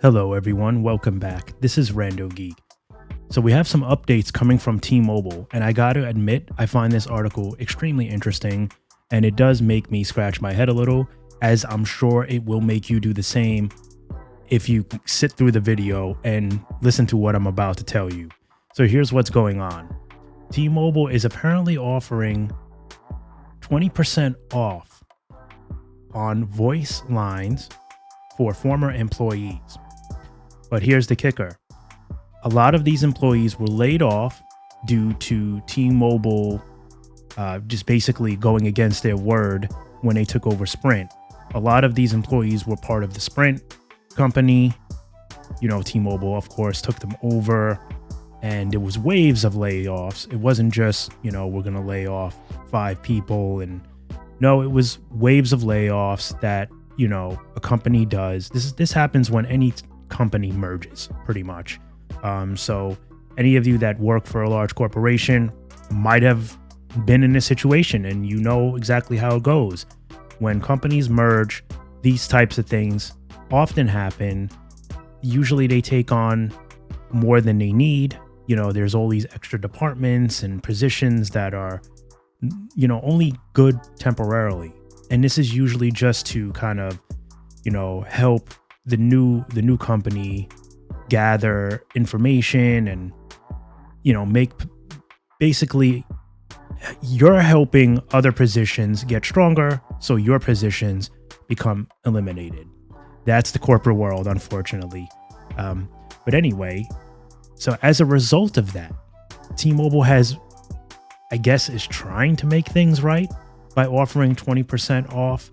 Hello everyone, welcome back. This is RandoGEEK. So we have some updates coming from T-Mobile, and I gotta admit, I find this article extremely interesting, and it does make me scratch my head a little, as I'm sure it will make you do the same if you sit through the video and listen to what I'm about to tell you. So here's what's going on. T-Mobile is apparently offering 20% off on voice lines for former employees. But here's the kicker. A lot of these employees were laid off due to T-Mobile just basically going against their word when they took over Sprint. A lot of these employees were part of the Sprint company. You know, T-Mobile, of course, took them over, and there was waves of layoffs. It wasn't just, we're going to lay off 5 people. And no, it was waves of layoffs that, a company does. This happens when any company merges, pretty much. So any of you that work for a large corporation might have been in this situation, and you know exactly how it goes. When companies merge, these types of things often happen. Usually they take on more than they need. There's all these extra departments and positions that are, only good temporarily. And this is usually just to kind of, help the new company gather information and, make basically you're helping other positions get stronger, so your positions become eliminated. That's the corporate world, unfortunately. But anyway, so as a result of that, T-Mobile is trying to make things right by offering 20% off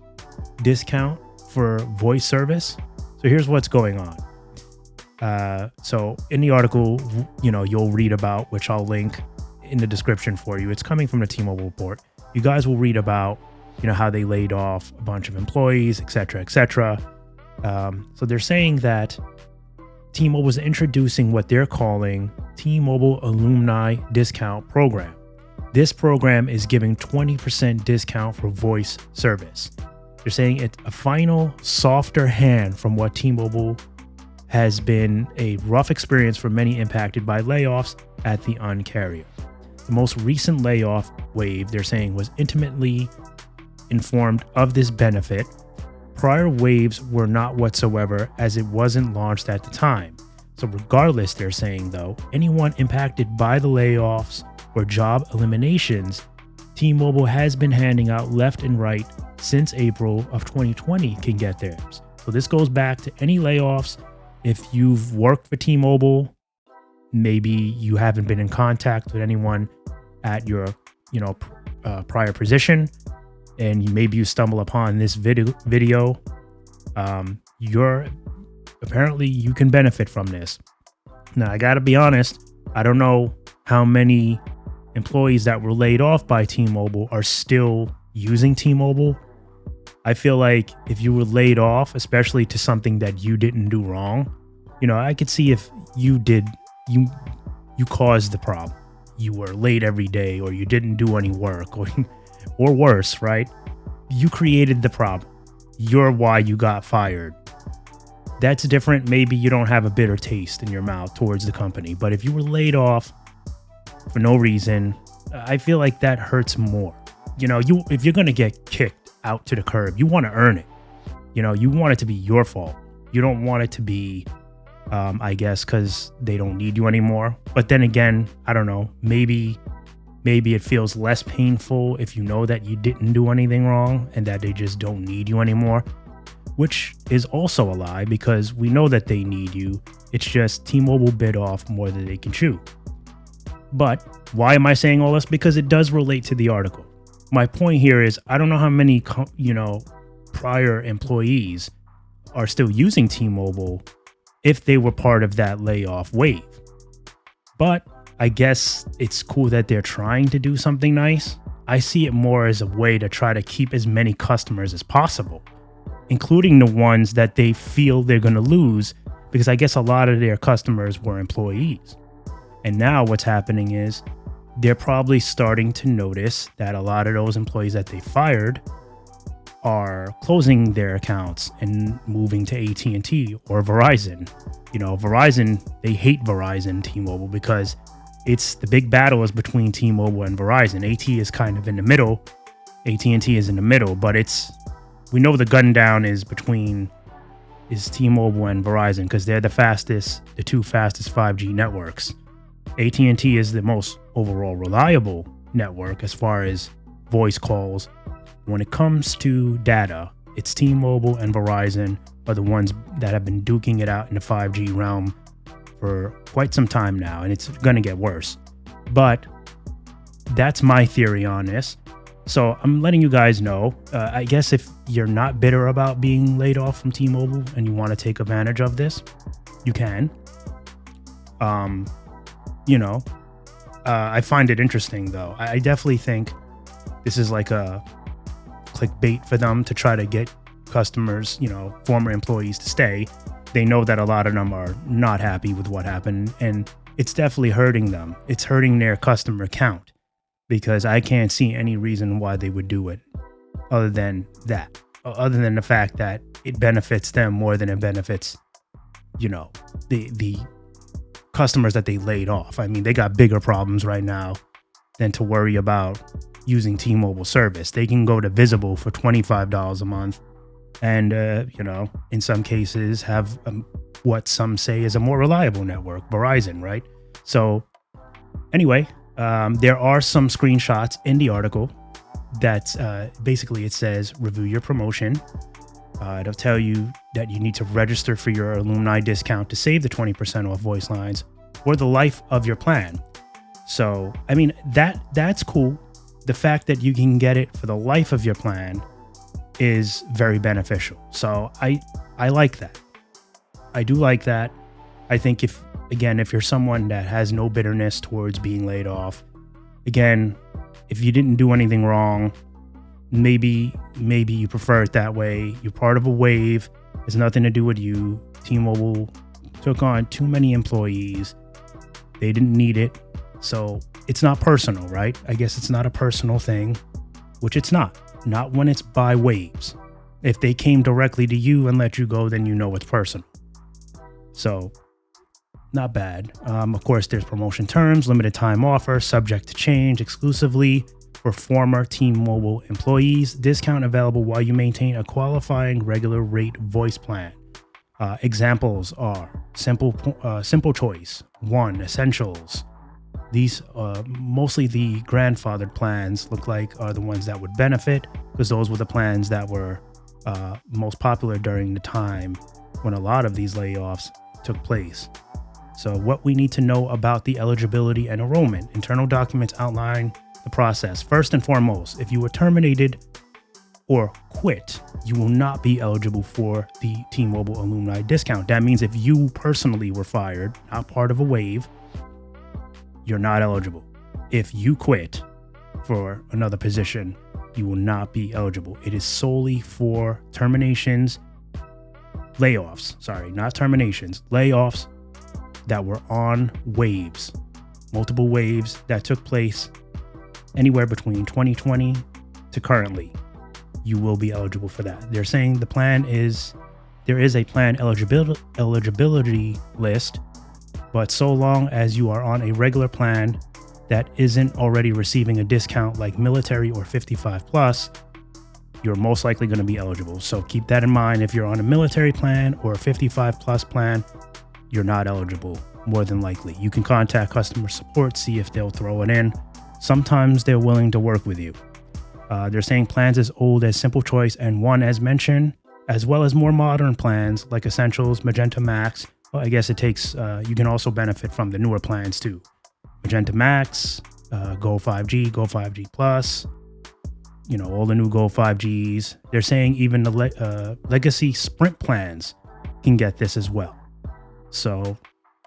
discount for voice service. So here's what's going on. So in the article, you'll read about, which I'll link in the description for you. It's coming from the T-Mobile report. You guys will read about, how they laid off a bunch of employees, et cetera, et cetera. So they're saying that T-Mobile is introducing what they're calling T-Mobile Alumni Discount Program. This program is giving 20% discount for voice service. They're saying it's a final, softer hand from what T-Mobile has been a rough experience for many impacted by layoffs at the Un-carrier. The most recent layoff wave, they're saying, was intimately informed of this benefit. Prior waves were not whatsoever, as it wasn't launched at the time. So regardless, they're saying, though, anyone impacted by the layoffs or job eliminations, T-Mobile has been handing out left and right since April of 2020 can get theirs. So this goes back to any layoffs. If you've worked for T-Mobile, maybe you haven't been in contact with anyone at your, prior position, and maybe you stumble upon this video, you can benefit from this. Now, I gotta be honest, I don't know how many employees that were laid off by T-Mobile are still using T-Mobile. I feel like if you were laid off, especially to something that you didn't do wrong, I could see if you caused the problem. You were late every day, or you didn't do any work, or worse, right? You created the problem. You're why you got fired. That's different. Maybe you don't have a bitter taste in your mouth towards the company. But if you were laid off for no reason, I feel like that hurts more. If you're going to get kicked out to the curb, you want to earn it. You want it to be your fault. You don't want it to be, because they don't need you anymore. But then again, I don't know, maybe it feels less painful if you know that you didn't do anything wrong and that they just don't need you anymore, which is also a lie, because we know that they need you. It's just T-Mobile bit off more than they can chew. But why am I saying all this? Because it does relate to the article. My point here is, I don't know how many, prior employees are still using T-Mobile if they were part of that layoff wave. But I guess it's cool that they're trying to do something nice. I see it more as a way to try to keep as many customers as possible, including the ones that they feel they're going to lose, because I guess a lot of their customers were employees. And now what's happening is they're probably starting to notice that a lot of those employees that they fired are closing their accounts and moving to AT&T or Verizon. Verizon, they hate Verizon, T-Mobile, because it's the big battle is between T-Mobile and Verizon. AT&T is kind of in the middle. AT&T is in the middle, but we know the gun down is T-Mobile and Verizon because they're the two fastest 5G networks. AT&T is the most overall reliable network as far as voice calls. When it comes to data, it's T-Mobile and Verizon are the ones that have been duking it out in the 5G realm for quite some time now, and it's going to get worse. But that's my theory on this. So I'm letting you guys know. I guess if you're not bitter about being laid off from T-Mobile and you want to take advantage of this, you can. I find it interesting, though. I definitely think this is like a clickbait for them to try to get customers, former employees to stay. They know that a lot of them are not happy with what happened, and it's definitely hurting them. It's hurting their customer count because I can't see any reason why they would do it other than the fact that it benefits them more than it benefits, the customers that they laid off. I mean, they got bigger problems right now than to worry about using T-Mobile service. They can go to Visible for $25 a month and, in some cases have what some say is a more reliable network, Verizon, right? So anyway, there are some screenshots in the article that's basically it says, review your promotion. It'll tell you that you need to register for your alumni discount to save the 20% off voice lines for the life of your plan. So, I mean, that's cool. The fact that you can get it for the life of your plan is very beneficial. So I like that. I do like that. I think if you're someone that has no bitterness towards being laid off, again, if you didn't do anything wrong, maybe you prefer it that way. You're part of a wave. It's nothing to do with you. T-Mobile took on too many employees. They didn't need it. So it's not personal, right? I guess it's not a personal thing, which it's not. Not when it's by waves. If they came directly to you and let you go, then you know it's personal. So not bad. Of course, there's promotion terms, limited time offer, subject to change, exclusively for former T-Mobile employees. Discount available while you maintain a qualifying regular rate voice plan. Examples are Simple Choice, One, Essentials. These mostly the grandfathered plans look like are the ones that would benefit because those were the plans that were most popular during the time when a lot of these layoffs took place. So what we need to know about the eligibility and enrollment. Internal documents outline the process. First and foremost, if you were terminated or quit, you will not be eligible for the T-Mobile alumni discount. That means if you personally were fired, not part of a wave, you're not eligible. If you quit for another position, you will not be eligible. It is solely for layoffs, layoffs that were on waves, multiple waves that took place anywhere between 2020 to currently. You will be eligible for that. They're saying there is a plan eligibility list, but so long as you are on a regular plan that isn't already receiving a discount like military or 55 plus, you're most likely going to be eligible. So keep that in mind. If you're on a military plan or a 55 plus plan, you're not eligible, more than likely. You can contact customer support, see if they'll throw it in. Sometimes they're willing to work with you. They're saying plans as old as Simple Choice and One as mentioned, as well as more modern plans like Essentials, Magenta Max. Well, I guess it takes, you can also benefit from the newer plans too. Magenta Max, Go 5G, Go 5G Plus, all the new Go 5Gs. They're saying even the legacy Sprint plans can get this as well. So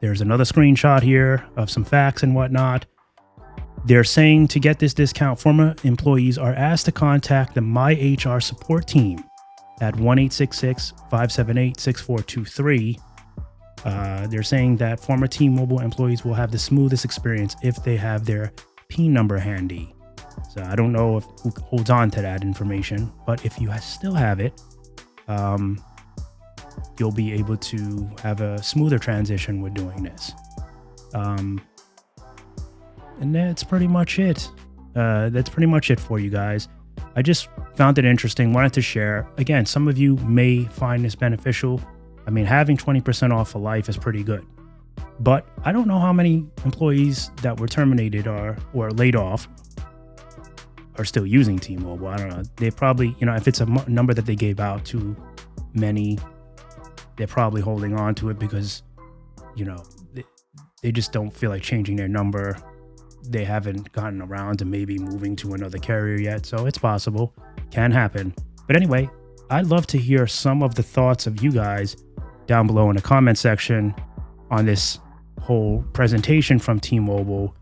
there's another screenshot here of some facts and whatnot. They're saying to get this discount, former employees are asked to contact the My HR support team at 1-866-578-6423. They're saying that former T-Mobile employees will have the smoothest experience if they have their PIN number handy. So I don't know who holds on to that information, but if you still have it, you'll be able to have a smoother transition with doing this. And that's pretty much it. That's pretty much it for you guys. I just found it interesting, wanted to share. Again, some of you may find this beneficial. I mean, having 20% off for life is pretty good. But I don't know how many employees that were terminated or laid off are still using T-Mobile. I don't know. They probably, if it's a number that they gave out to many, they're probably holding on to it because, they just don't feel like changing their number. They haven't gotten around to maybe moving to another carrier yet. So it's possible. Can happen. But anyway, I'd love to hear some of the thoughts of you guys down below in the comment section on this whole presentation from T-Mobile.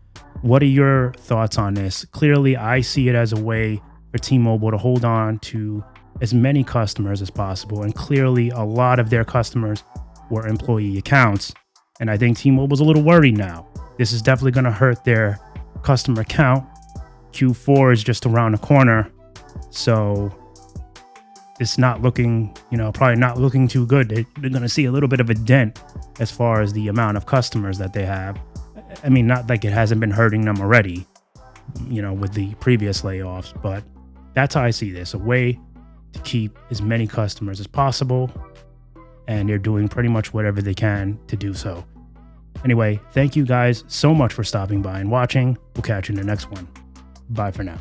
What are your thoughts on this? Clearly, I see it as a way for T-Mobile to hold on to as many customers as possible. And clearly, a lot of their customers were employee accounts. And I think T-Mobile's a little worried now. This is definitely going to hurt their customer count. Q4 is just around the corner. So it's not looking, probably not looking too good. They're going to see a little bit of a dent as far as the amount of customers that they have. I mean, not like it hasn't been hurting them already, with the previous layoffs, but that's how I see this, a way to keep as many customers as possible. And they're doing pretty much whatever they can to do so. Anyway, thank you guys so much for stopping by and watching. We'll catch you in the next one. Bye for now.